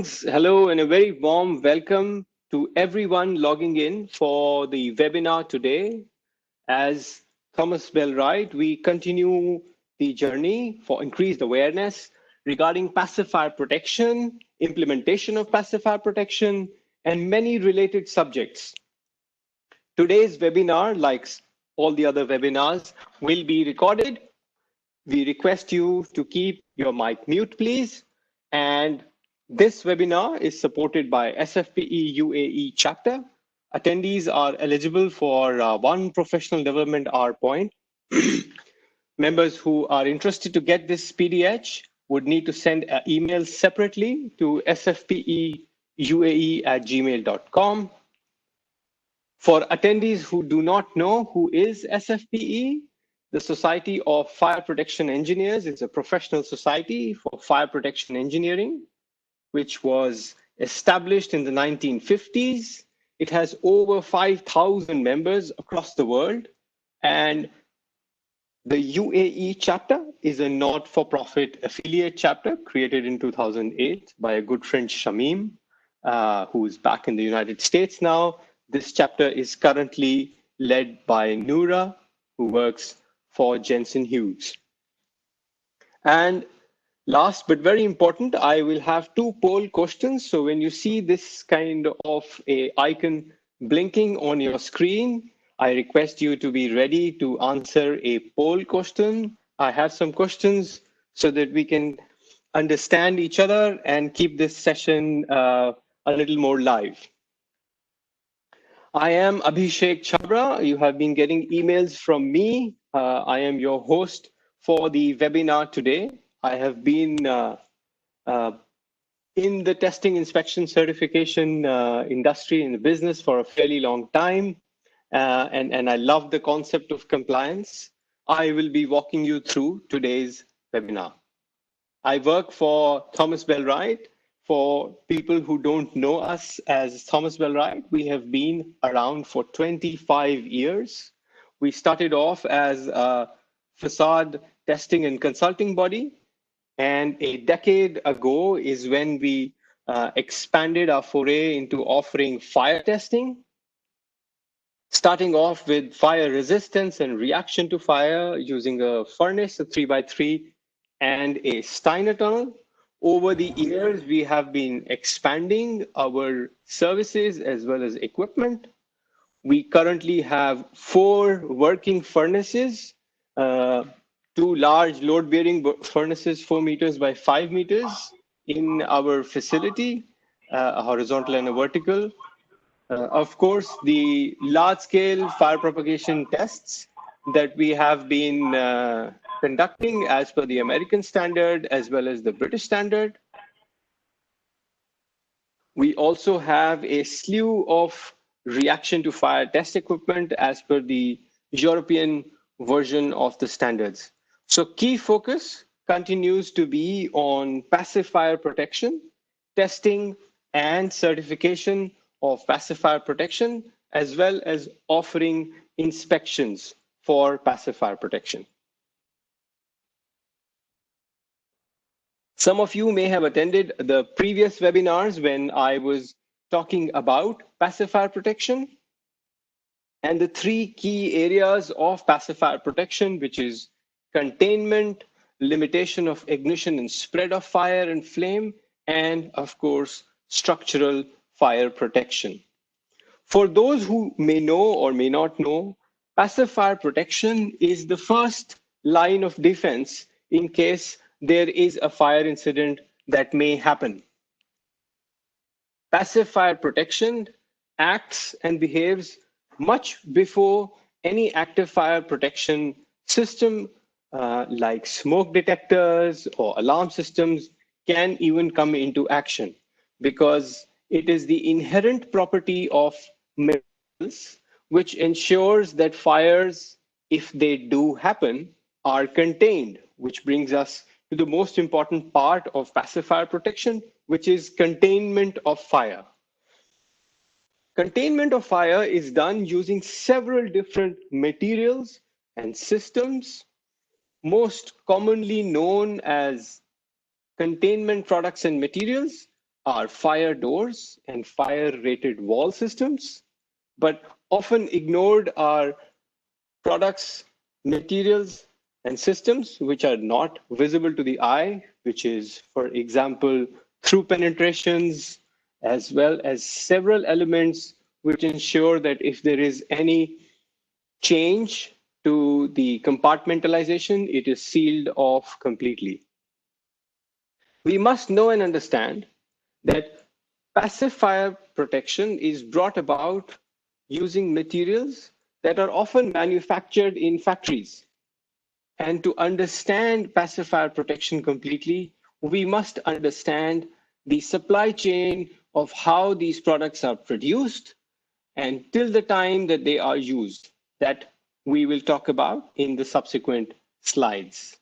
Hello, and a very warm welcome to everyone logging in for the webinar today. As Thomas Bell-Wright, we continue the journey for increased awareness regarding pacifier protection, implementation of pacifier protection, and many related subjects. Today's webinar, like all the other webinars, will be recorded. We request you to keep your mic mute, please. And this webinar is supported by SFPE UAE chapter. Attendees are eligible for one professional development hour point. Members who are interested to get this PDH would need to send an email separately to sfpeuae@gmail.com. For attendees who do not know who is SFPE, the Society of Fire Protection Engineers is a professional society for fire protection engineering, which was established in the 1950s. It has over 5,000 members across the world, and the UAE chapter is a not-for-profit affiliate chapter created in 2008 by a good friend, Shamim, who is back in the United States now. This chapter is currently led by Noura, who works for Jensen Hughes. And last but very important, I will have two poll questions. So when you see this kind of a icon blinking on your screen, I request you to be ready to answer a poll question. I have some questions so that we can understand each other and keep this session a little more live. I am Abhishek Chabra. You have been getting emails from me. I am your host for the webinar today. I have been in the testing, inspection, certification industry in the business for a fairly long time. And I love the concept of compliance. I will be walking you through today's webinar. I work for Thomas Bell-Wright. For people who don't know us as Thomas Bell-Wright, we have been around for 25 years. We started off as a facade testing and consulting body. And a decade ago is when we expanded our foray into offering fire testing, starting off with fire resistance and reaction to fire using a furnace, a 3x3, and a Steiner tunnel. Over the years, we have been expanding our services as well as equipment. We currently have 4 working furnaces, 2 large load-bearing furnaces, 4 meters by 5 meters in our facility, a horizontal and a vertical. Of course, the large-scale fire propagation tests that we have been conducting as per the American standard as well as the British standard. We also have a slew of reaction to fire test equipment as per the European version of the standards. So key focus continues to be on passive fire protection, testing and certification of passive fire protection, as well as offering inspections for passive fire protection. Some of you may have attended the previous webinars when I was talking about passive fire protection and the 3 key areas of passive fire protection, which is containment, limitation of ignition and spread of fire and flame, and of course, structural fire protection. For those who may know or may not know, passive fire protection is the first line of defense in case there is a fire incident that may happen. Passive fire protection acts and behaves much before any active fire protection system like smoke detectors or alarm systems can even come into action, because it is the inherent property of materials which ensures that fires, if they do happen, are contained, which brings us to the most important part of passive fire protection, which is containment of fire. Containment of fire is done using several different materials and systems, most commonly known as containment products and materials are fire doors and fire-rated wall systems, but often ignored are products, materials, and systems which are not visible to the eye, which is, for example, through penetrations, as well as several elements which ensure that if there is any change to the compartmentalization, it is sealed off completely. We must know and understand that passive fire protection is brought about using materials that are often manufactured in factories. And to understand passive fire protection completely, we must understand the supply chain of how these products are produced and till the time that they are used, that we will talk about in the subsequent slides.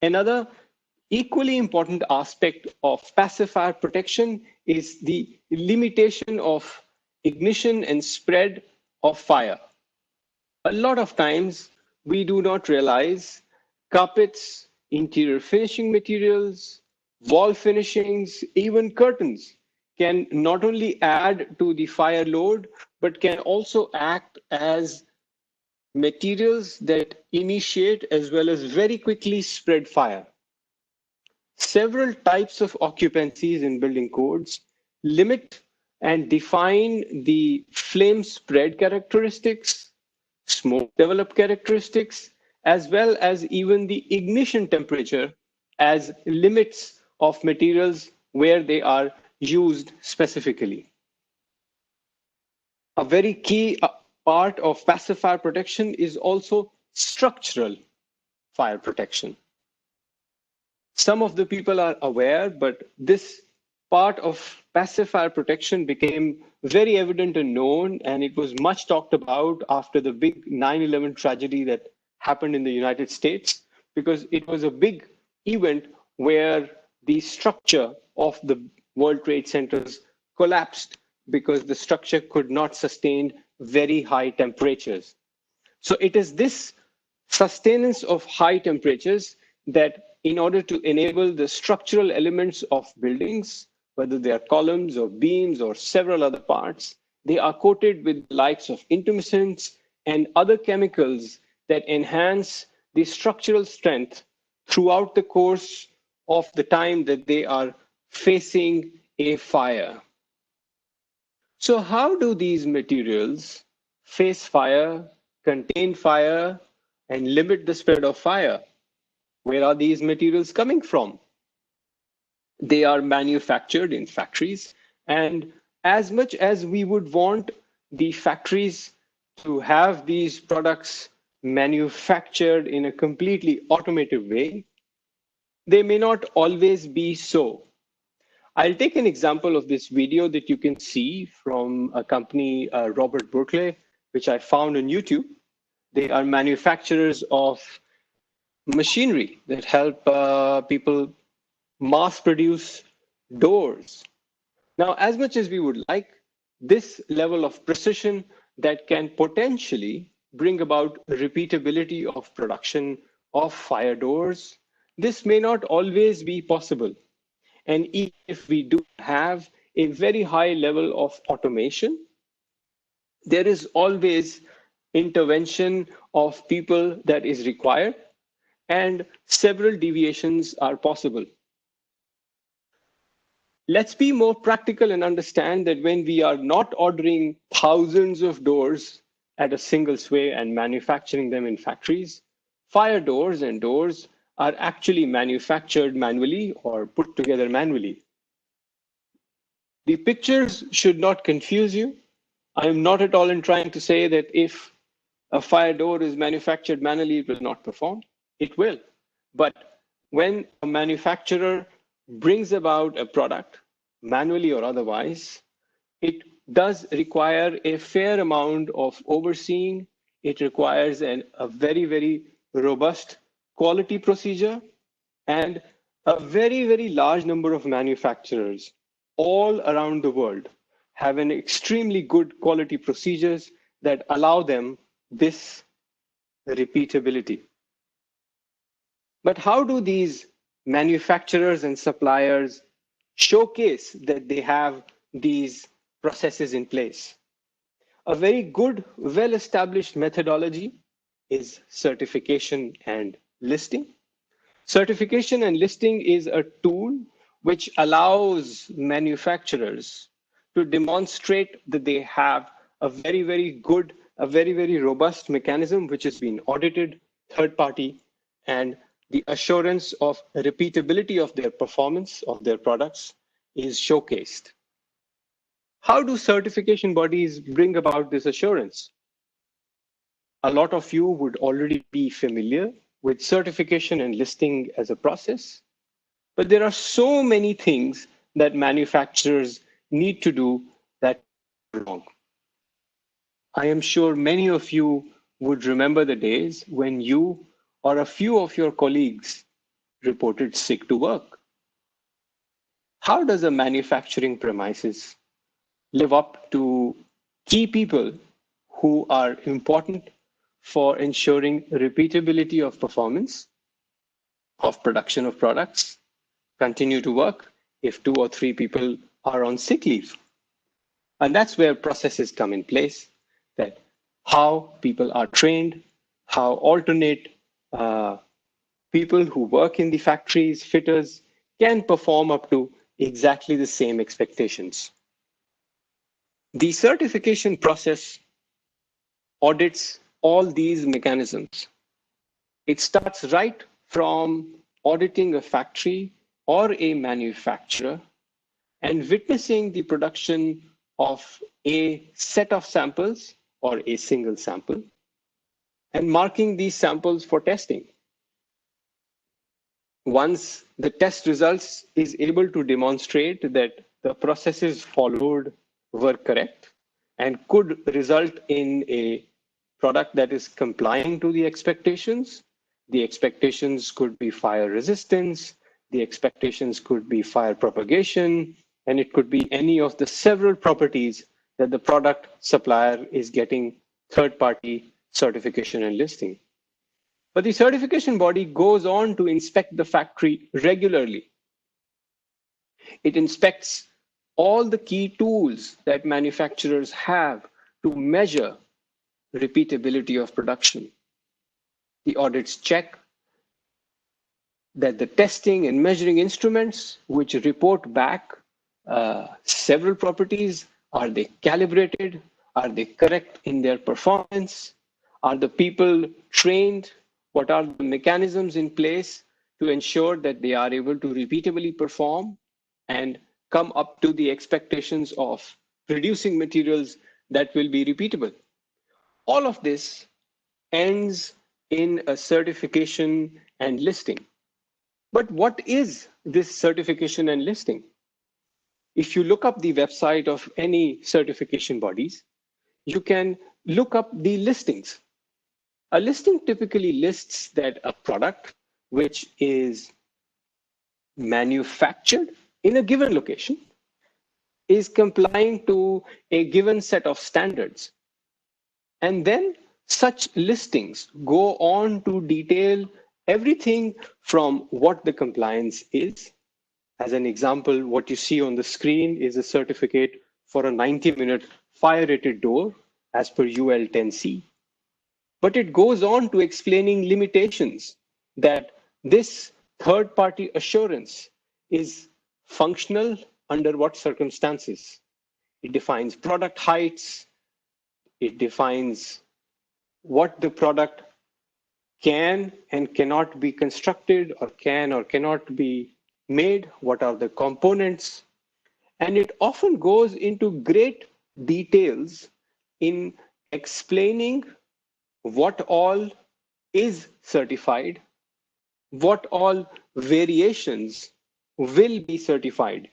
Another equally important aspect of passive fire protection is the limitation of ignition and spread of fire. A lot of times we do not realize carpets, interior finishing materials, wall finishings, even curtains can not only add to the fire load, but can also act as materials that initiate as well as very quickly spread fire. Several types of occupancies in building codes limit and define the flame spread characteristics, smoke develop characteristics, as well as even the ignition temperature as limits of materials where they are used specifically. A very key part of passive fire protection is also structural fire protection. Some of the people are aware, but this part of passive fire protection became very evident and known, and it was much talked about after the big 9/11 tragedy that happened in the United States, because it was a big event where the structure of the World Trade Centers collapsed because the structure could not sustain very high temperatures. So it is this sustenance of high temperatures that in order to enable the structural elements of buildings, whether they are columns or beams or several other parts, they are coated with the likes of intumescents and other chemicals that enhance the structural strength throughout the course of the time that they are facing a fire. So how do these materials face fire, contain fire, and limit the spread of fire? Where are these materials coming from? They are manufactured in factories. And as much as we would want the factories to have these products manufactured in a completely automated way, they may not always be so. I'll take an example of this video that you can see from a company, Robert Berkeley, which I found on YouTube. They are manufacturers of machinery that help people mass produce doors. Now, as much as we would like this level of precision that can potentially bring about repeatability of production of fire doors, this may not always be possible. And even if we do have a very high level of automation, there is always intervention of people that is required, and several deviations are possible. Let's be more practical and understand that when we are not ordering thousands of doors at a single sway and manufacturing them in factories, fire doors and doors are actually manufactured manually or put together manually. The pictures should not confuse you. I am not at all in trying to say that if a fire door is manufactured manually, it will not perform. It will. But when a manufacturer brings about a product, manually or otherwise, it does require a fair amount of overseeing. It requires a very, very robust quality procedure, and a very, very large number of manufacturers all around the world have an extremely good quality procedures that allow them this repeatability. But how do these manufacturers and suppliers showcase that they have these processes in place. A very good, well-established methodology is certification and listing. Certification and listing is a tool which allows manufacturers to demonstrate that they have a very, very good, a very, very robust mechanism which has been audited, third party, and the assurance of repeatability of their performance of their products is showcased. How do certification bodies bring about this assurance? A lot of you would already be familiar with certification and listing as a process, but there are so many things that manufacturers need to do that are wrong. I am sure many of you would remember the days when you or a few of your colleagues reported sick to work. How does a manufacturing premises live up to key people who are important for ensuring repeatability of performance, of production of products, continue to work if 2 or 3 people are on sick leave? And that's where processes come in place, that how people are trained, how alternate people who work in the factories, fitters, can perform up to exactly the same expectations. The certification process audits all these mechanisms. It starts right from auditing a factory or a manufacturer and witnessing the production of a set of samples or a single sample and marking these samples for testing. Once the test results is able to demonstrate that the processes followed were correct and could result in a product that is complying to the expectations could be fire resistance, the expectations could be fire propagation, and it could be any of the several properties that the product supplier is getting third-party certification and listing. But the certification body goes on to inspect the factory regularly. It inspects all the key tools that manufacturers have to measure repeatability of production. The audits check that the testing and measuring instruments which report back several properties, are they calibrated? Are they correct in their performance? Are the people trained? What are the mechanisms in place to ensure that they are able to repeatably perform and come up to the expectations of producing materials that will be repeatable? All of this ends in a certification and listing. But what is this certification and listing? If you look up the website of any certification bodies, you can look up the listings. A listing typically lists that a product which is manufactured in a given location is complying to a given set of standards. And then such listings go on to detail everything from what the compliance is. As an example, what you see on the screen is a certificate for a 90-minute fire-rated door as per UL 10C. But it goes on to explaining limitations, that this third-party assurance is functional under what circumstances. It defines product heights. It defines what the product can and cannot be constructed, or can or cannot be made, what are the components. And it often goes into great details in explaining what all is certified, what all variations will be certified.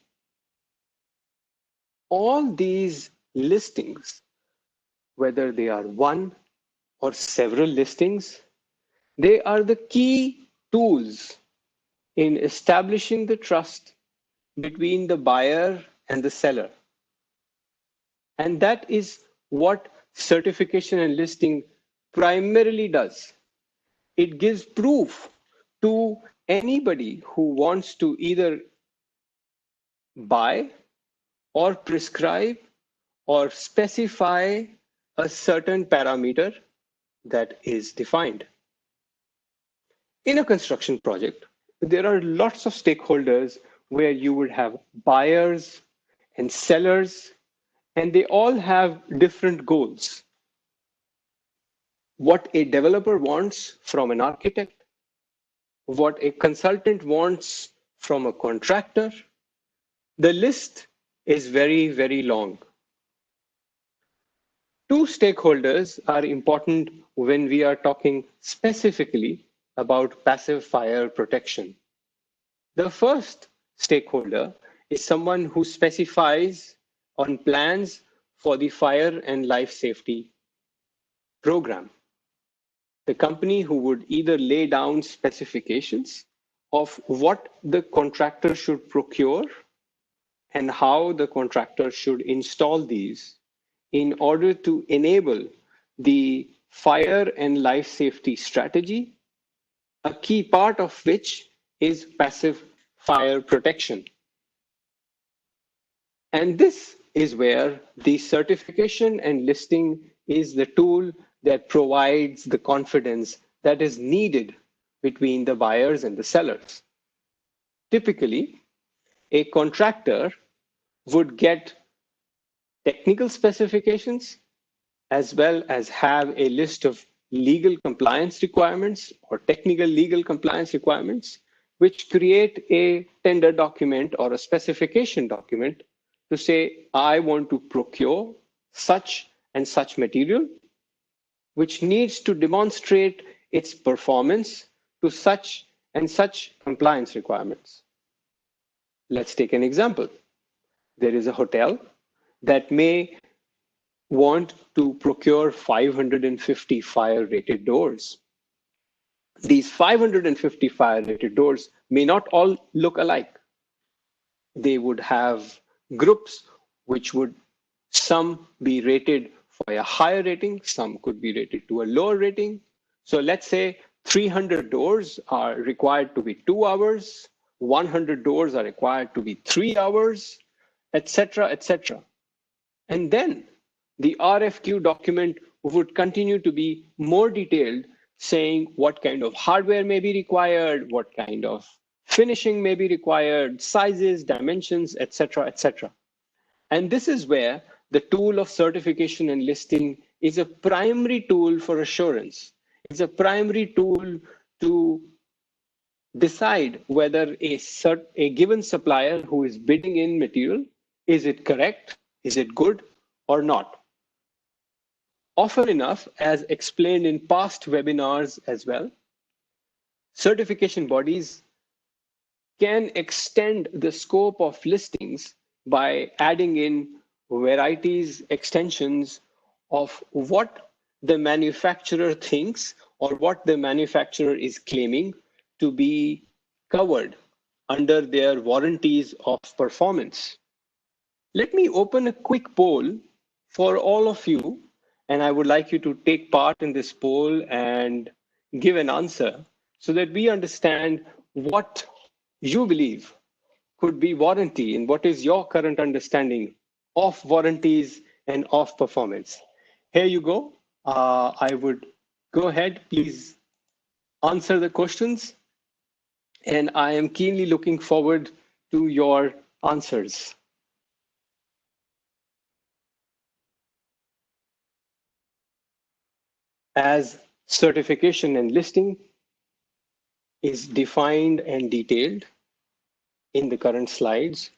All these listings, whether they are one or several listings, they are the key tools in establishing the trust between the buyer and the seller. And that is what certification and listing primarily does. It gives proof to anybody who wants to either buy or prescribe or specify a certain parameter that is defined. In a construction project, there are lots of stakeholders where you would have buyers and sellers, and they all have different goals. What a developer wants from an architect, what a consultant wants from a contractor, the list is very, very long. Two stakeholders are important when we are talking specifically about passive fire protection. The first stakeholder is someone who specifies on plans for the fire and life safety program. The company who would either lay down specifications of what the contractor should procure and how the contractor should install these in order to enable the fire and life safety strategy, a key part of which is passive fire protection. And this is where the certification and listing is the tool that provides the confidence that is needed between the buyers and the sellers. Typically, a contractor would get technical specifications as well as have a list of legal compliance requirements or technical legal compliance requirements, which create a tender document or a specification document to say, I want to procure such and such material, which needs to demonstrate its performance to such and such compliance requirements. Let's take an example. There is a hotel that may want to procure 550 fire rated doors. These 550 fire rated doors may not all look alike. They would have groups which would some be rated for a higher rating, some could be rated to a lower rating. So let's say 300 doors are required to be 2 hours, 100 doors are required to be 3 hours, etc., etc. And then the RFQ document would continue to be more detailed, saying what kind of hardware may be required, what kind of finishing may be required, sizes, dimensions, etc., etc. And this is where the tool of certification and listing is a primary tool for assurance. It's a primary tool to decide whether a given supplier who is bidding in material, is it correct, is it good or not. Often enough, as explained in past webinars as well, certification bodies can extend the scope of listings by adding in varieties, extensions of what the manufacturer thinks or what the manufacturer is claiming to be covered under their warranties of performance. Let me open a quick poll for all of you, and I would like you to take part in this poll and give an answer so that we understand what you believe could be warranty and what is your current understanding of warranties and of performance. Here you go. I would go ahead, please answer the questions. And I am keenly looking forward to your answers. As certification and listing is defined and detailed in the current slides,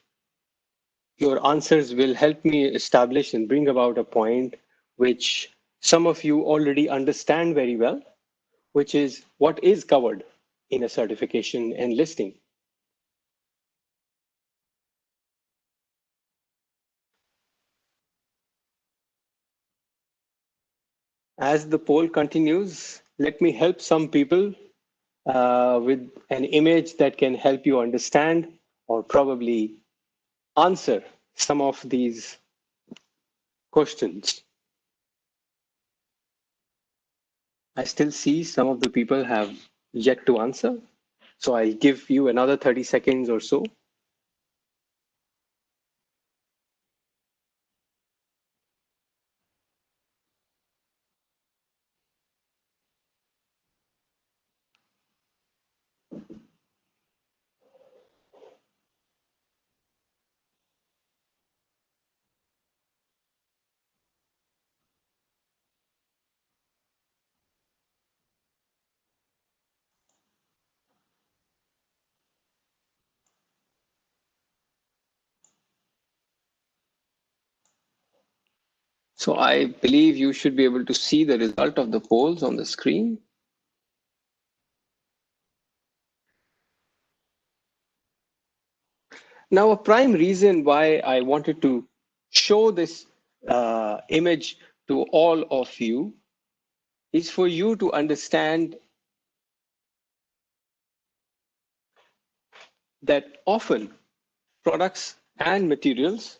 your answers will help me establish and bring about a point which some of you already understand very well, which is what is covered in a certification and listing. As the poll continues, let me help some people with an image that can help you understand or probably answer some of these questions. I still see some of the people have yet to answer, so I'll give you another 30 seconds or so. So I believe you should be able to see the result of the polls on the screen. Now, a prime reason why I wanted to show this image to all of you is for you to understand that often products and materials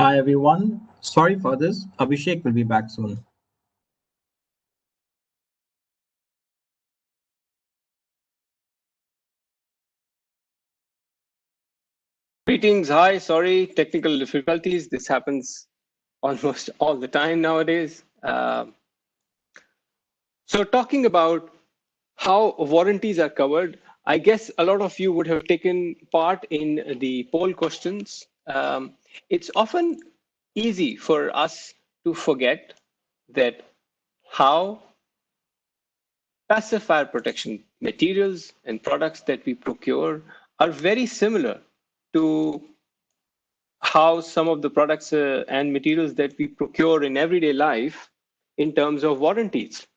Hi everyone. Sorry for this. Abhishek will be back soon. Greetings. Hi. Sorry, technical difficulties. This happens almost all the time nowadays. So, talking about how warranties are covered, I guess a lot of you would have taken part in the poll questions. It's often easy for us to forget that how passive fire protection materials and products that we procure are very similar to how some of the products and materials that we procure in everyday life in terms of warranties.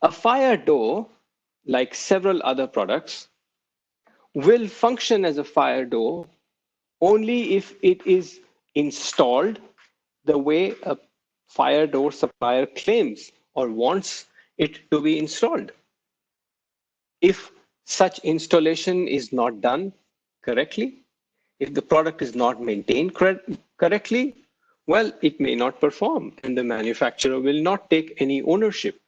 A fire door, like several other products, will function as a fire door only if it is installed the way a fire door supplier claims or wants it to be installed. If such installation is not done correctly, if the product is not maintained correctly, well, it may not perform and the manufacturer will not take any ownership.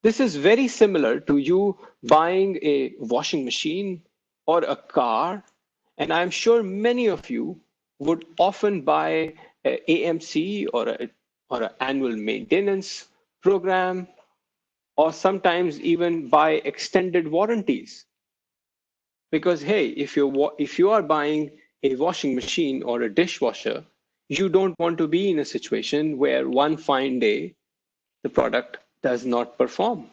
This is very similar to you buying a washing machine or a car. And I'm sure many of you would often buy a AMC or an annual maintenance program, or sometimes even buy extended warranties. Because hey, if you are buying a washing machine or a dishwasher, you don't want to be in a situation where one fine day the product does not perform.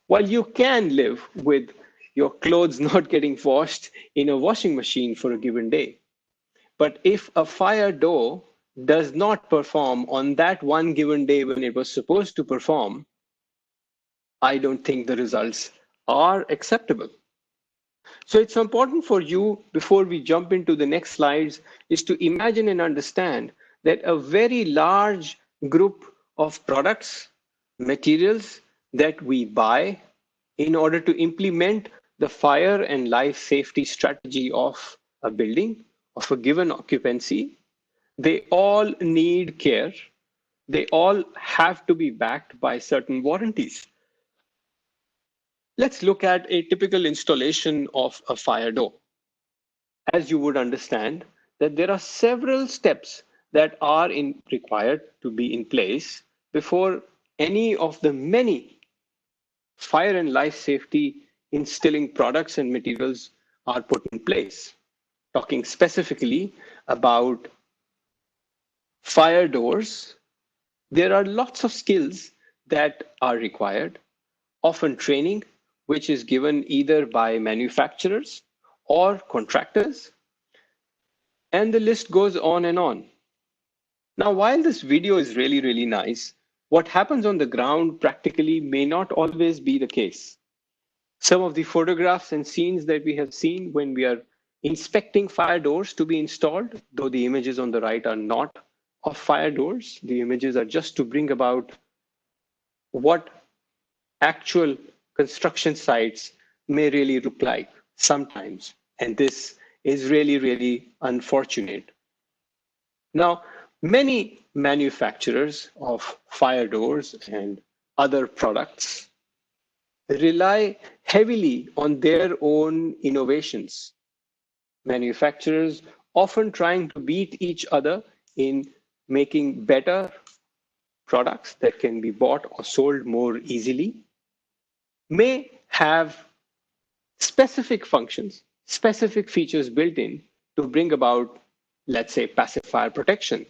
While you can live with your clothes not getting washed in a washing machine for a given day, but if a fire door does not perform on that one given day when it was supposed to perform, I don't think the results are acceptable. So it's important for you, before we jump into the next slides, is to imagine and understand that a very large group of products, materials that we buy in order to implement the fire and life safety strategy of a building, of a given occupancy, they all need care. They all have to be backed by certain warranties. Let's look at a typical installation of a fire door. As you would understand, that there are several steps that are required to be in place before any of the many fire and life safety instilling products and materials are put in place. Talking specifically about fire doors, there are lots of skills that are required, often training, which is given either by manufacturers or contractors, and the list goes on and on. Now, while this video is really, really nice, what happens on the ground practically may not always be the case. Some of the photographs and scenes that we have seen when we are inspecting fire doors to be installed, though the images on the right are not of fire doors. The images are just to bring about what actual construction sites may really look like sometimes. And this is really, really unfortunate. Now, many manufacturers of fire doors and other products rely heavily on their own innovations. Manufacturers often trying to beat each other in making better products that can be bought or sold more easily, may have specific functions, specific features built in to bring about, let's say, passive fire protection.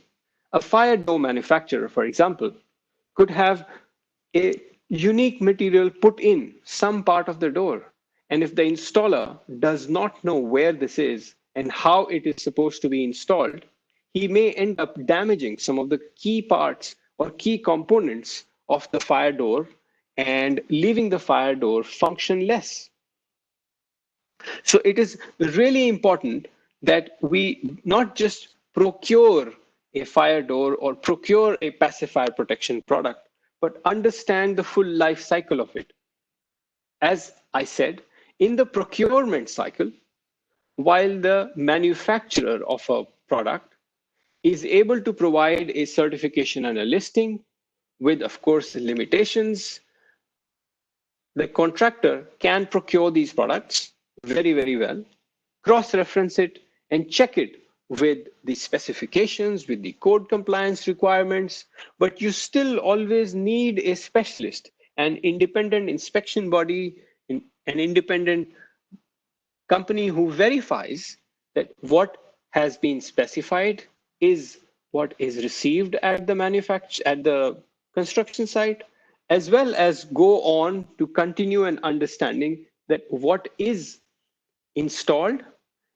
A fire door manufacturer, for example, could have a unique material put in some part of the door. And if the installer does not know where this is and how it is supposed to be installed, he may end up damaging some of the key parts or key components of the fire door and leaving the fire door functionless. So it is really important that we not just procure a fire door or procure a passive fire protection product, but understand the full life cycle of it. As I said, in the procurement cycle, while the manufacturer of a product is able to provide a certification and a listing with, of course, limitations, the contractor can procure these products very, very well, cross-reference it, and check it with the specifications, with the code compliance requirements, but you still always need a specialist, an independent inspection body, an independent company who verifies that what has been specified is what is received at the construction site, as well as go on to continue an understanding that what is installed,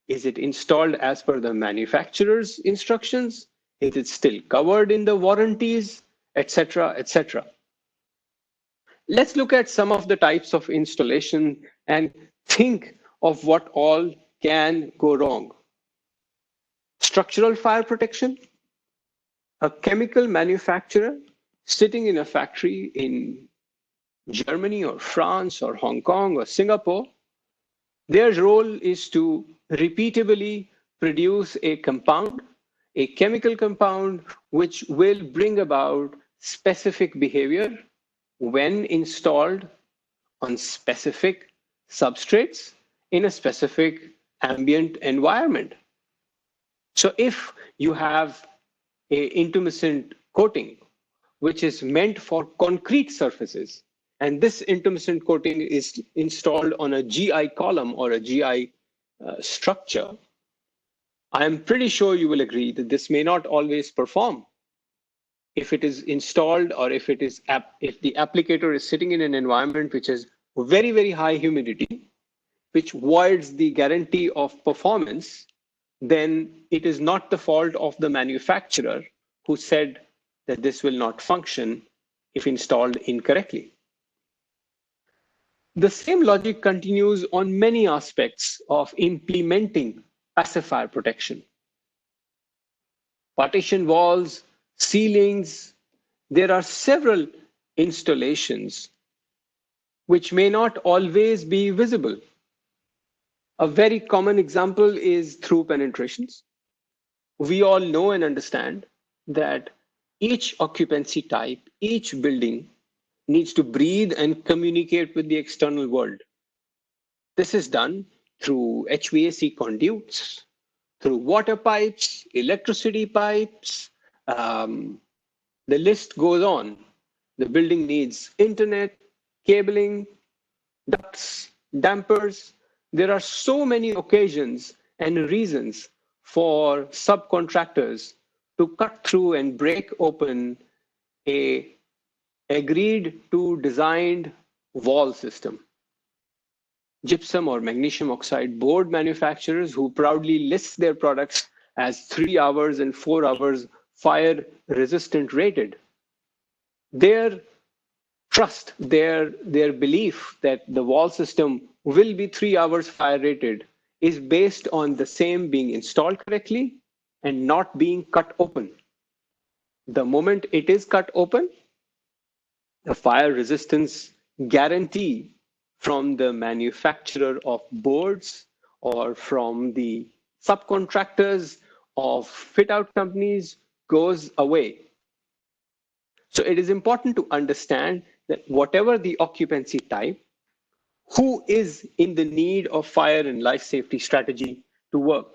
is it installed as per the manufacturer's instructions? Is it still covered in the warranties, etc., etc.? Let's look at some of the types of installation and think of what all can go wrong. Structural fire protection. A chemical manufacturer sitting in a factory in Germany or France or Hong Kong or Singapore, their role is to repeatably produce a compound, a chemical compound, which will bring about specific behavior when installed on specific substrates in a specific ambient environment. So if you have a intumescent coating, which is meant for concrete surfaces, and this intumescent coating is installed on a GI column or a GI structure, I am pretty sure you will agree that this may not always perform. If it is installed or if the applicator is sitting in an environment which has very, very high humidity, which voids the guarantee of performance, then it is not the fault of the manufacturer who said that this will not function if installed incorrectly. The same logic continues on many aspects of implementing passive fire protection. Partition walls, ceilings, there are several installations which may not always be visible. A very common example is through penetrations. We all know and understand that each occupancy type, each building needs to breathe and communicate with the external world. This is done through HVAC conduits, through water pipes, electricity pipes. The list goes on. The building needs internet, cabling, ducts, dampers. There are so many occasions and reasons for subcontractors to cut through and break open a agreed to designed wall system. Gypsum or magnesium oxide board manufacturers who proudly list their products as 3 hours and 4 hours fire resistant rated. Their trust, their belief that the wall system will be 3 hours fire rated is based on the same being installed correctly and not being cut open. The moment it is cut open, a fire resistance guarantee from the manufacturer of boards or from the subcontractors of fit out companies goes away. So it is important to understand that whatever the occupancy type, who is in the need of fire and life safety strategy to work,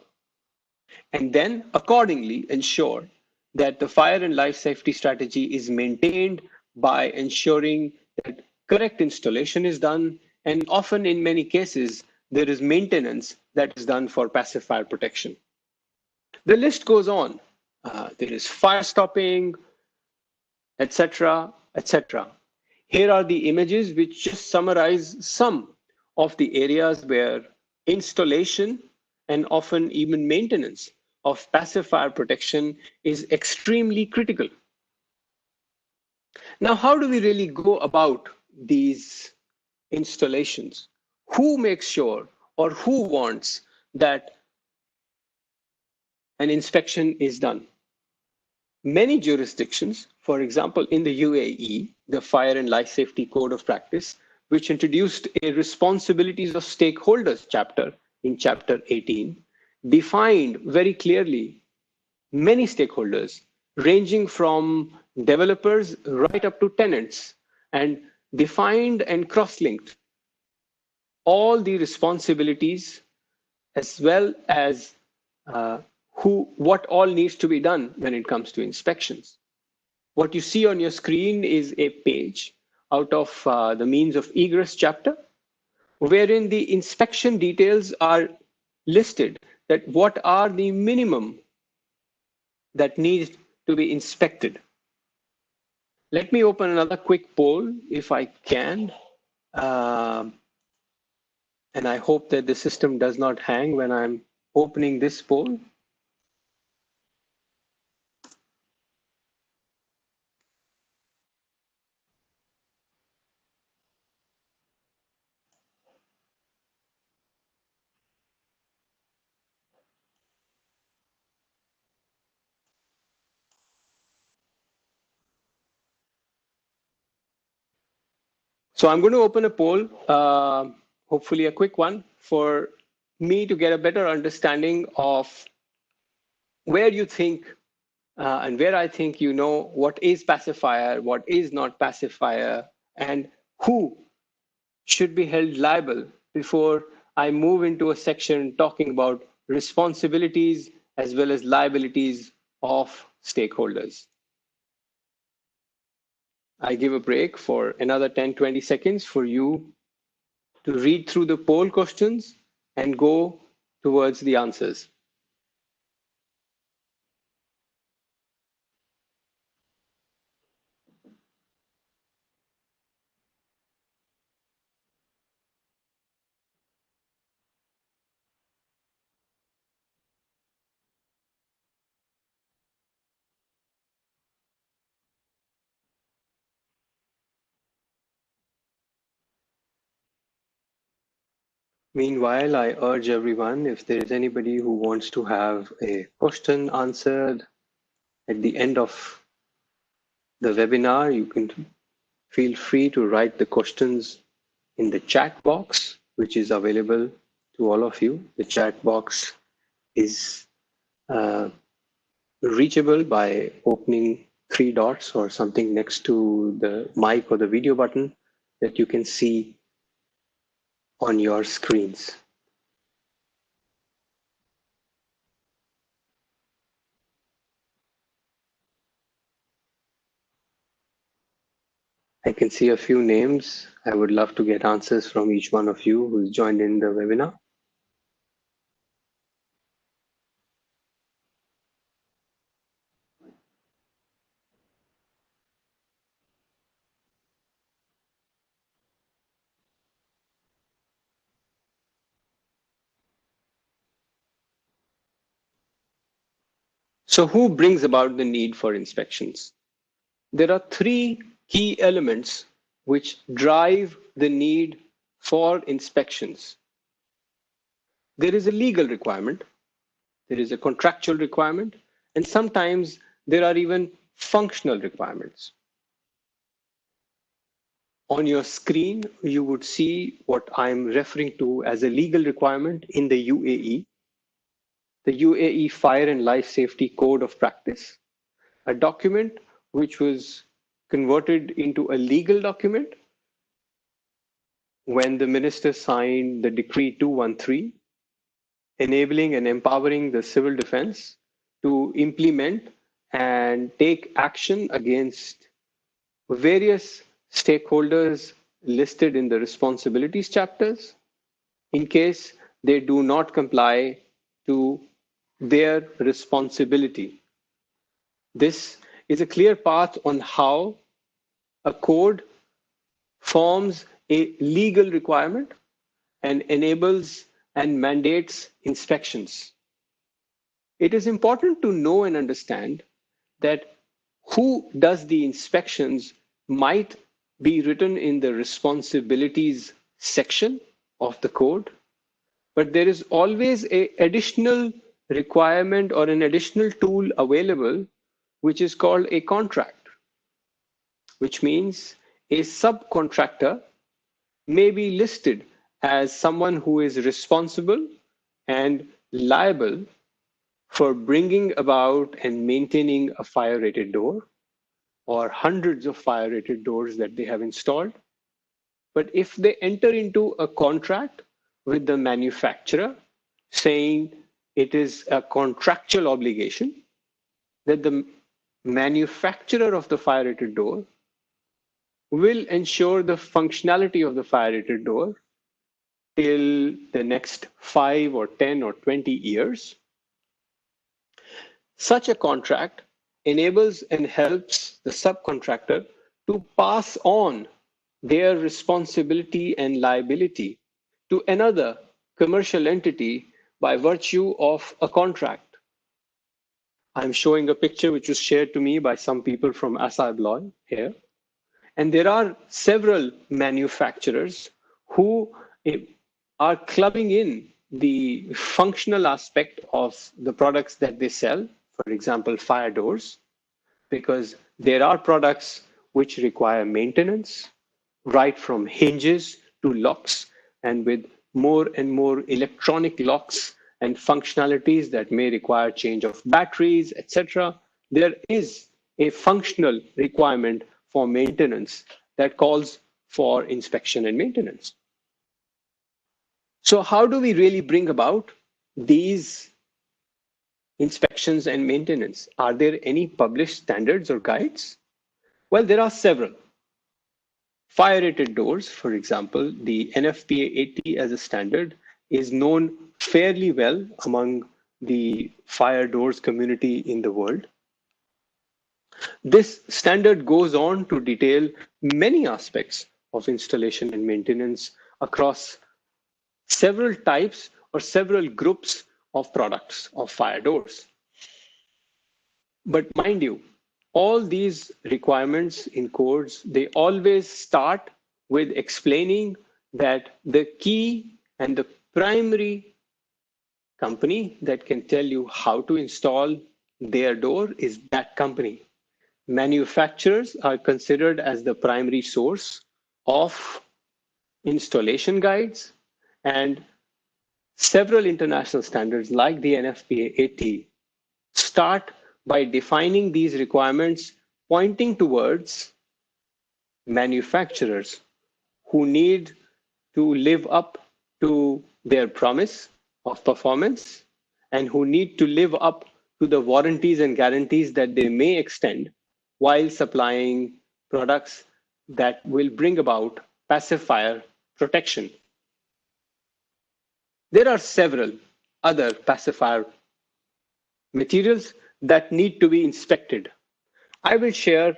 and then accordingly ensure that the fire and life safety strategy is maintained by ensuring that correct installation is done, and often in many cases there is maintenance that is done for passive fire protection. The list goes on. There is fire stopping, etc., etc. Here are the images which just summarize some of the areas where installation and often even maintenance of passive fire protection is extremely critical. Now, how do we really go about these installations? Who makes sure or who wants that an inspection is done? Many jurisdictions, for example, in the UAE, the Fire and Life Safety Code of Practice, which introduced a responsibilities of stakeholders chapter in chapter 18, defined very clearly many stakeholders, ranging from developers right up to tenants, and defined and cross-linked all the responsibilities as well as what all needs to be done when it comes to inspections. What you see on your screen is a page out of the means of egress chapter, wherein the inspection details are listed, that what are the minimum that needs to be inspected. Let me open another quick poll if I can. And I hope that the system does not hang when I'm opening this poll. So I'm going to open a poll, hopefully a quick one, for me to get a better understanding of where you think and where I think you know what is pacifier, what is not pacifier, and who should be held liable before I move into a section talking about responsibilities as well as liabilities of stakeholders. I give a break for another 10-20 seconds for you to read through the poll questions and go towards the answers. Meanwhile, I urge everyone, if there is anybody who wants to have a question answered at the end of the webinar, you can feel free to write the questions in the chat box, which is available to all of you. The chat box is reachable by opening three dots or something next to the mic or the video button that you can see on your screens. I can see a few names. I would love to get answers from each one of you who's joined in the webinar. So who brings about the need for inspections? There are three key elements which drive the need for inspections. There is a legal requirement, there is a contractual requirement, and sometimes there are even functional requirements. On your screen, you would see what I'm referring to as a legal requirement in the UAE, the UAE Fire and Life Safety Code of Practice, a document which was converted into a legal document when the minister signed the Decree 213, enabling and empowering the civil defense to implement and take action against various stakeholders listed in the responsibilities chapters in case they do not comply to their responsibility. This is a clear path on how a code forms a legal requirement and enables and mandates inspections. It is important to know and understand that who does the inspections might be written in the responsibilities section of the code, but there is always an additional requirement or an additional tool available, which is called a contract, which means a subcontractor may be listed as someone who is responsible and liable for bringing about and maintaining a fire-rated door or hundreds of fire-rated doors that they have installed. But if they enter into a contract with the manufacturer saying it is a contractual obligation that the manufacturer of the fire-rated door will ensure the functionality of the fire-rated door till the next 5 or 10 or 20 years, such a contract enables and helps the subcontractor to pass on their responsibility and liability to another commercial entity by virtue of a contract. I'm showing a picture which was shared to me by some people from Assa Abloy here. And there are several manufacturers who are clubbing in the functional aspect of the products that they sell, for example, fire doors, because there are products which require maintenance, right from hinges to locks, and with more and more electronic locks and functionalities that may require change of batteries, etc. There is a functional requirement for maintenance that calls for inspection and maintenance. So how do we really bring about these inspections and maintenance? Are there any published standards or guides? Well, there are several. Fire-rated doors, for example, the NFPA 80 as a standard is known fairly well among the fire doors community in the world. This standard goes on to detail many aspects of installation and maintenance across several types or several groups of products of fire doors. But mind you, all these requirements in codes, they always start with explaining that the key and the primary company that can tell you how to install their door is that company. Manufacturers are considered as the primary source of installation guides, and several international standards like the NFPA 80 start by defining these requirements, pointing towards manufacturers who need to live up to their promise of performance and who need to live up to the warranties and guarantees that they may extend while supplying products that will bring about passive fire protection. There are several other passive fire materials that need to be inspected. I will share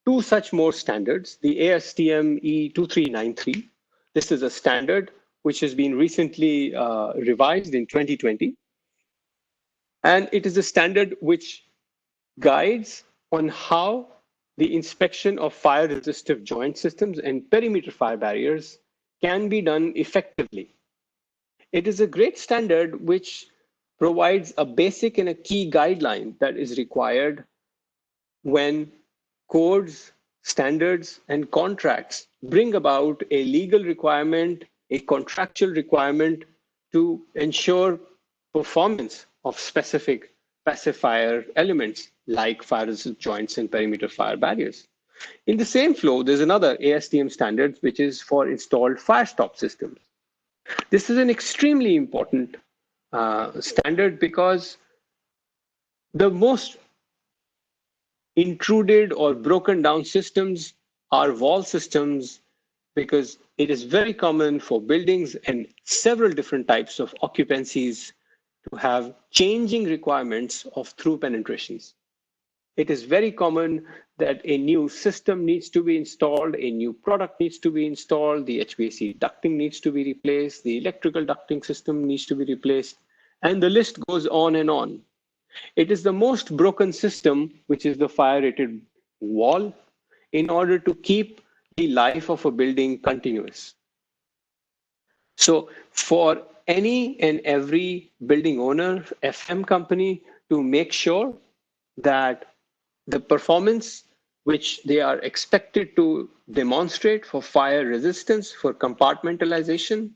two such more standards, the ASTM E2393. This is a standard which has been recently revised in 2020. And it is a standard which guides on how the inspection of fire resistive joint systems and perimeter fire barriers can be done effectively. It is a great standard which provides a basic and a key guideline that is required when codes, standards, and contracts bring about a legal requirement, a contractual requirement to ensure performance of specific pacifier elements like fire resistant joints and perimeter fire barriers. In the same flow, there's another ASTM standard, which is for installed fire stop systems. This is an extremely important standard because the most intruded or broken down systems are wall systems, because it is very common for buildings and several different types of occupancies to have changing requirements of through penetrations. It is very common that a new system needs to be installed, a new product needs to be installed, the HVAC ducting needs to be replaced, the electrical ducting system needs to be replaced, and the list goes on and on. It is the most broken system, which is the fire-rated wall, in order to keep the life of a building continuous. So for any and every building owner, FM company, to make sure that the performance which they are expected to demonstrate for fire resistance, for compartmentalization,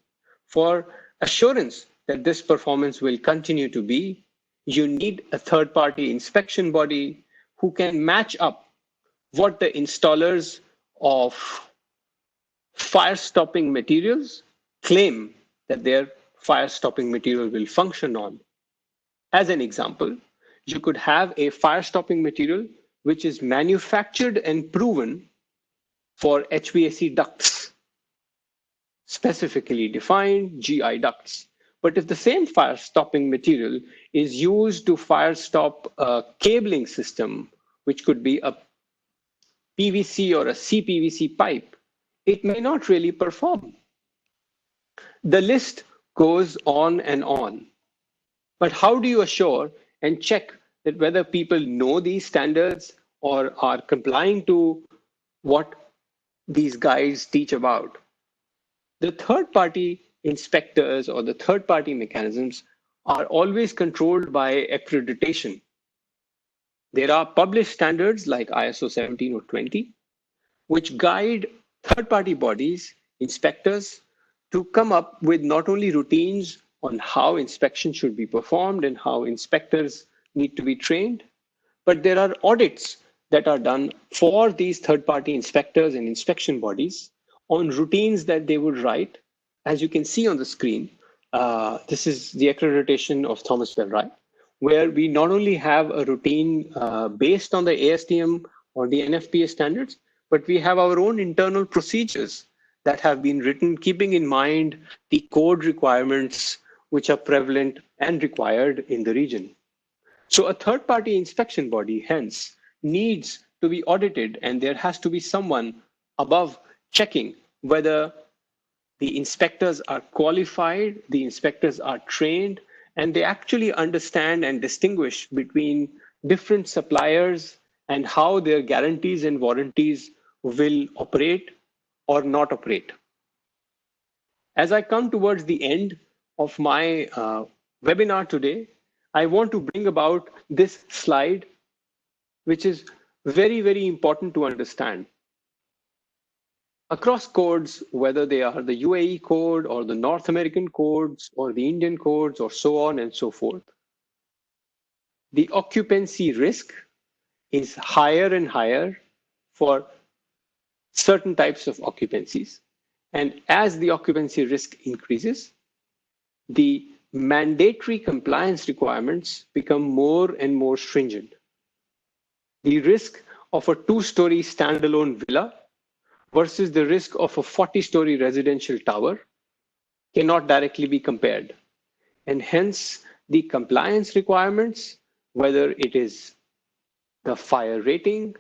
for assurance that this performance will continue to be, you need a third-party inspection body who can match up what the installers of fire-stopping materials claim that their fire-stopping material will function on. As an example, you could have a fire-stopping material which is manufactured and proven for HVAC ducts, specifically defined GI ducts. But if the same fire-stopping material is used to fire-stop a cabling system, which could be a PVC or a CPVC pipe, it may not really perform. The list goes on and on. But how do you assure and check that whether people know these standards or are complying to what these guides teach about? The third-party inspectors or the third-party mechanisms are always controlled by accreditation. There are published standards like ISO 17 or 20, which guide third-party bodies, inspectors, to come up with not only routines on how inspection should be performed and how inspectors need to be trained, but there are audits that are done for these third-party inspectors and inspection bodies on routines that they would write. As you can see on the screen, this is the accreditation of Thomas Bell-Wright, where we not only have a routine based on the ASTM or the NFPA standards, but we have our own internal procedures that have been written, keeping in mind the code requirements which are prevalent and required in the region. So a third-party inspection body, hence, needs to be audited, and there has to be someone above checking whether the inspectors are qualified, the inspectors are trained, and they actually understand and distinguish between different suppliers and how their guarantees and warranties will operate or not operate. As I come towards the end of my webinar today, I want to bring about this slide, which is very, very important to understand. Across codes, whether they are the UAE code or the North American codes or the Indian codes or so on and so forth, the occupancy risk is higher and higher for certain types of occupancies. And as the occupancy risk increases, the mandatory compliance requirements become more and more stringent. The risk of a 2-story standalone villa versus the risk of a 40-story residential tower cannot directly be compared. And hence, the compliance requirements, whether it is the fire rating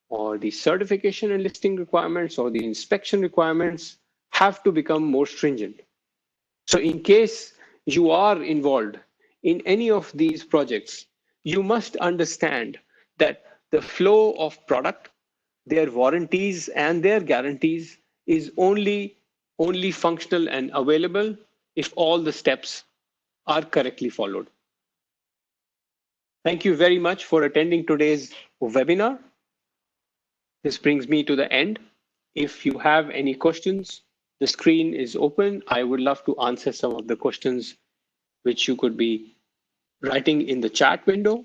or the certification and listing requirements or the inspection requirements, have to become more stringent. So in case you are involved in any of these projects, you must understand that the flow of product, their warranties and their guarantees is only functional and available if all the steps are correctly followed. Thank you very much for attending today's webinar. This brings me to the end. If you have any questions, the screen is open. I would love to answer some of the questions which you could be writing in the chat window.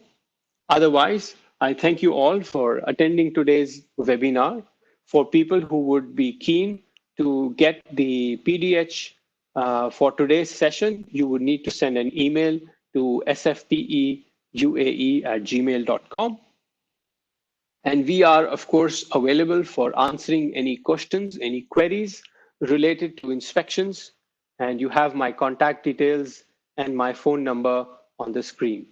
Otherwise, I thank you all for attending today's webinar. For people who would be keen to get the PDH for today's session, you would need to send an email to sfpeuae@gmail.com. And we are, of course, available for answering any questions, any queries related to inspections. And you have my contact details and my phone number on the screen.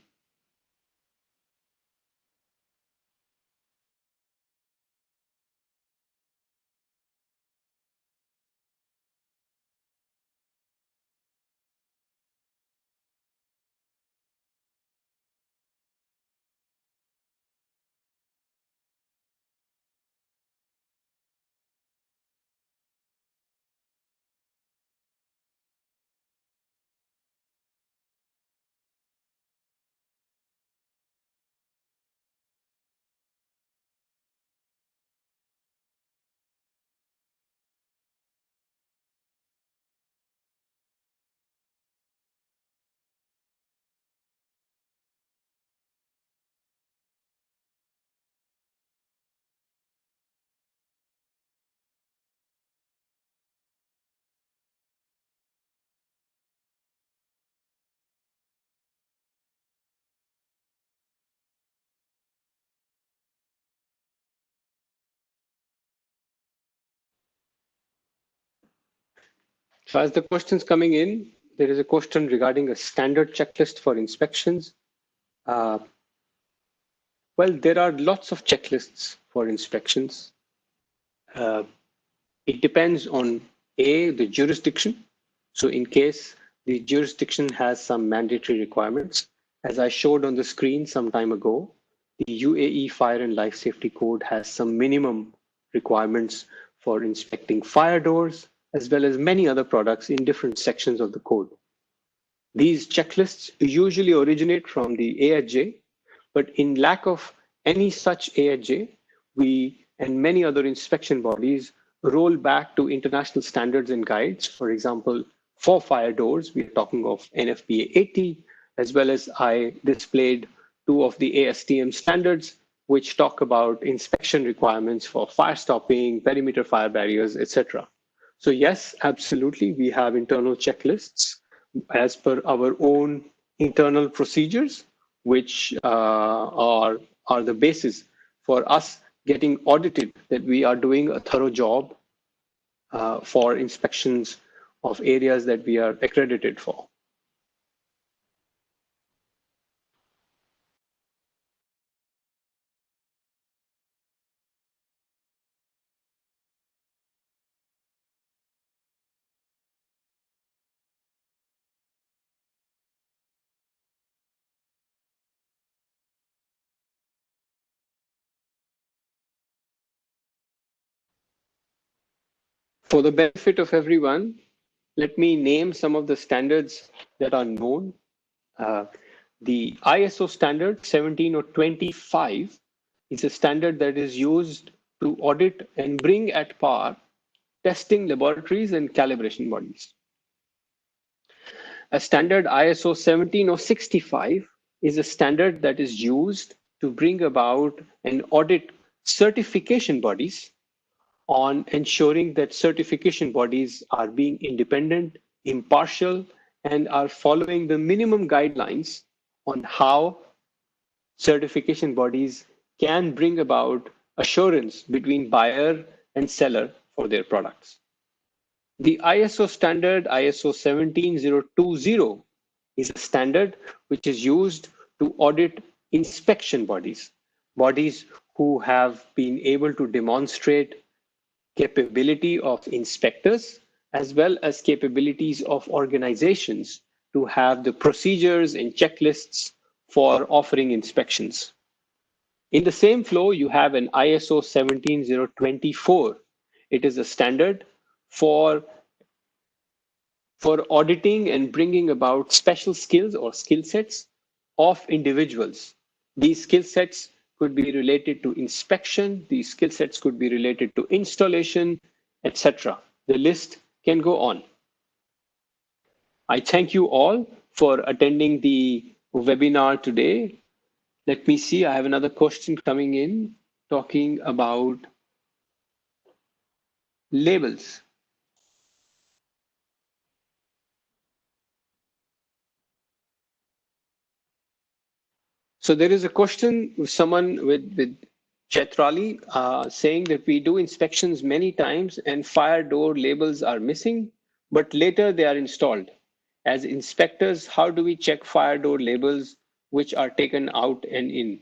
So as the questions coming in, there is a question regarding a standard checklist for inspections. Uh, well, there are lots of checklists for inspections. Uh, it depends on the jurisdiction. So in case the jurisdiction has some mandatory requirements, as I showed on the screen some time ago, the UAE Fire and Life Safety Code has some minimum requirements for inspecting fire doors, as well as many other products in different sections of the code. These checklists usually originate from the AHJ, but in lack of any such AHJ, we and many other inspection bodies roll back to international standards and guides. For example, for fire doors, we are talking of NFPA 80, as well as I displayed two of the ASTM standards, which talk about inspection requirements for fire stopping, perimeter fire barriers, etc. So yes, absolutely, we have internal checklists as per our own internal procedures, which are the basis for us getting audited that we are doing a thorough job for inspections of areas that we are accredited for. For the benefit of everyone, let me name some of the standards that are known. The ISO standard 17 or 25 is a standard that is used to audit and bring at par testing laboratories and calibration bodies. A standard ISO 17 or 65 is a standard that is used to bring about and audit certification bodies on ensuring that certification bodies are being independent, impartial, and are following the minimum guidelines on how certification bodies can bring about assurance between buyer and seller for their products. The ISO standard ISO 17020 is a standard which is used to audit inspection bodies, bodies who have been able to demonstrate capability of inspectors as well as capabilities of organizations to have the procedures and checklists for offering inspections. In the same flow, you have an ISO 17024. It is a standard for auditing and bringing about special skills or skill sets of individuals. These skill sets could be related to inspection. These skill sets could be related to installation, etc. The list can go on. I thank you all for attending the webinar today. Let me see, I have another question coming in talking about labels. So there is a question, someone with Chetrali saying that we do inspections many times and fire door labels are missing, but later they are installed. As inspectors, how do we check fire door labels which are taken out and in?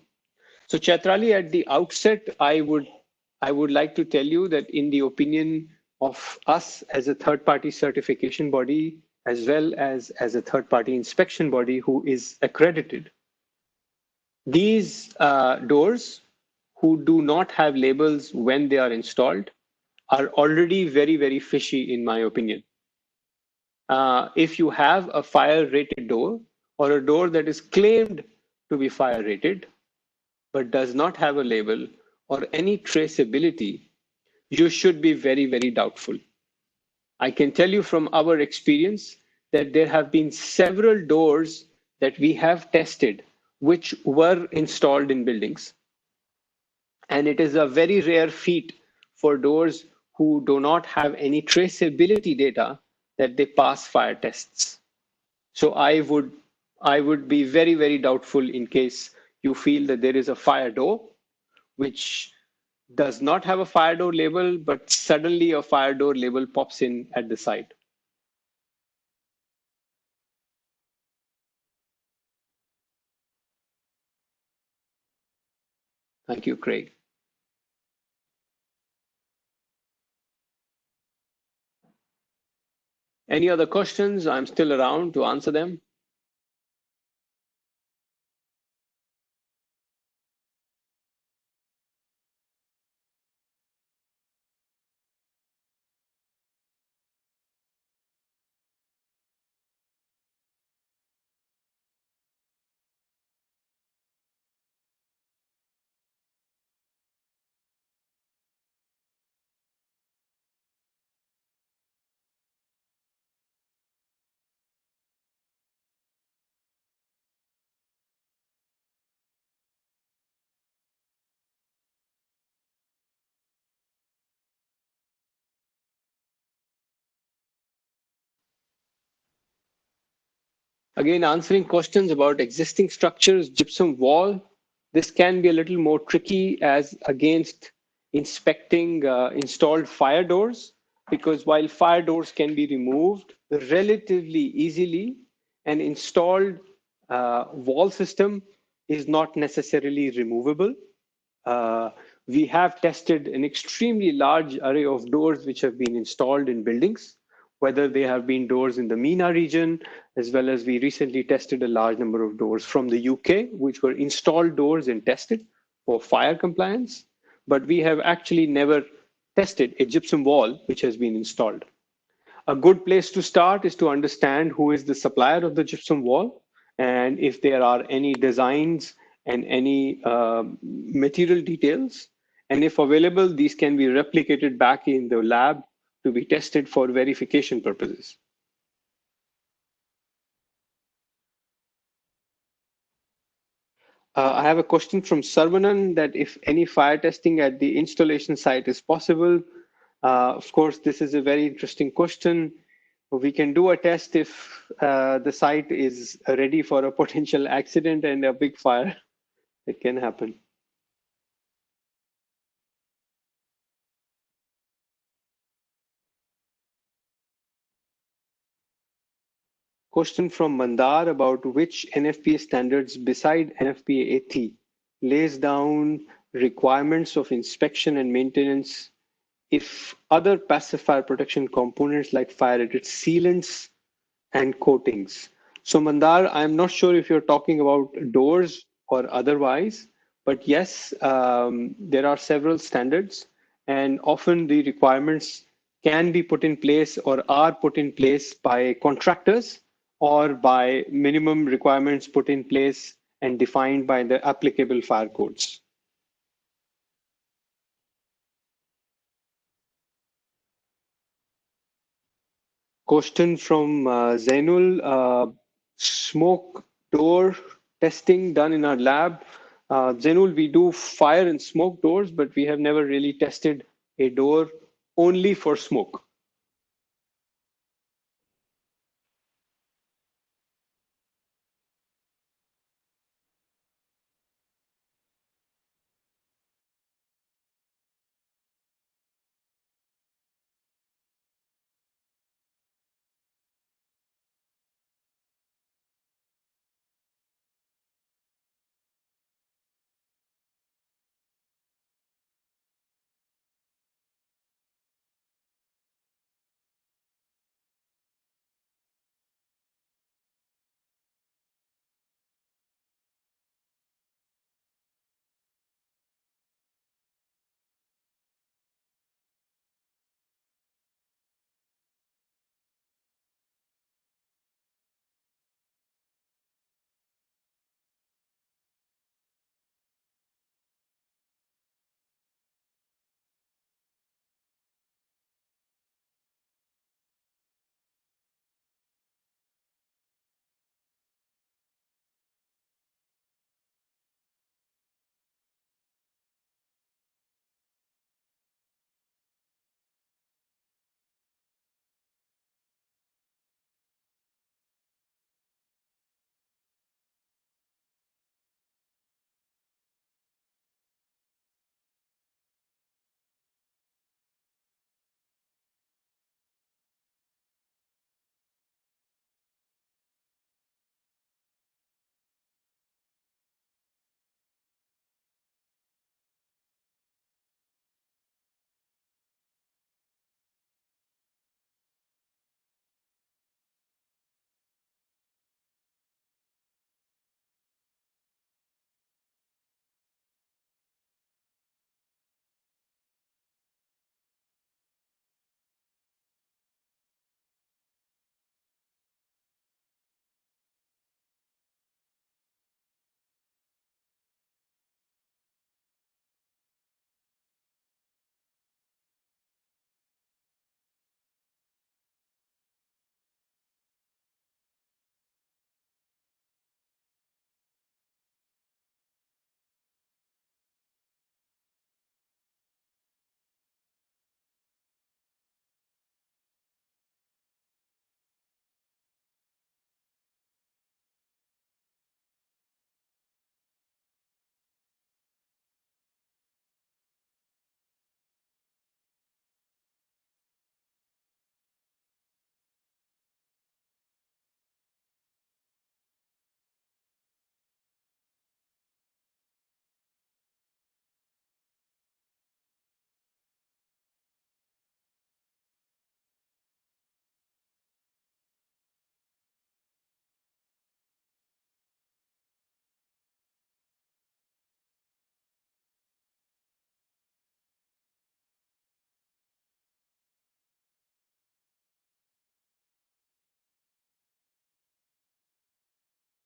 So Chetrali, at the outset, I would like to tell you that in the opinion of us as a third-party certification body, as well as a third-party inspection body who is accredited, these doors who do not have labels when they are installed are already very, very fishy, in my opinion. If you have a fire rated door or a door that is claimed to be fire rated, but does not have a label or any traceability, you should be very, very doubtful. I can tell you from our experience that there have been several doors that we have tested which were installed in buildings. And it is a very rare feat for doors who do not have any traceability data that they pass fire tests. So I would be very, very doubtful in case you feel that there is a fire door which does not have a fire door label, but suddenly a fire door label pops in at the side. Thank you, Craig. Any other questions? I'm still around to answer them. Again, answering questions about existing structures, gypsum wall, this can be a little more tricky as against inspecting installed fire doors, because while fire doors can be removed relatively easily, an installed wall system is not necessarily removable. We have tested an extremely large array of doors which have been installed in buildings, whether they have been doors in the MENA region, as well as we recently tested a large number of doors from the UK, which were installed doors and tested for fire compliance. But we have actually never tested a gypsum wall which has been installed. A good place to start is to understand who is the supplier of the gypsum wall, and if there are any designs and any material details. And if available, these can be replicated back in the lab to be tested for verification purposes. I have a question from Sarvanan that if any fire testing at the installation site is possible. Of course, this is a very interesting question. We can do a test if the site is ready for a potential accident and a big fire. It can happen. Question from Mandar about which NFPA standards beside NFPA 80 lays down requirements of inspection and maintenance if other passive fire protection components like fire-rated sealants and coatings. So Mandar, I'm not sure if you're talking about doors or otherwise, but yes, there are several standards, and often the requirements can be put in place or are put in place by contractors or by minimum requirements put in place and defined by the applicable fire codes. Question from Zainul. Smoke door testing done in our lab. Zainul, we do fire and smoke doors, but we have never really tested a door only for smoke.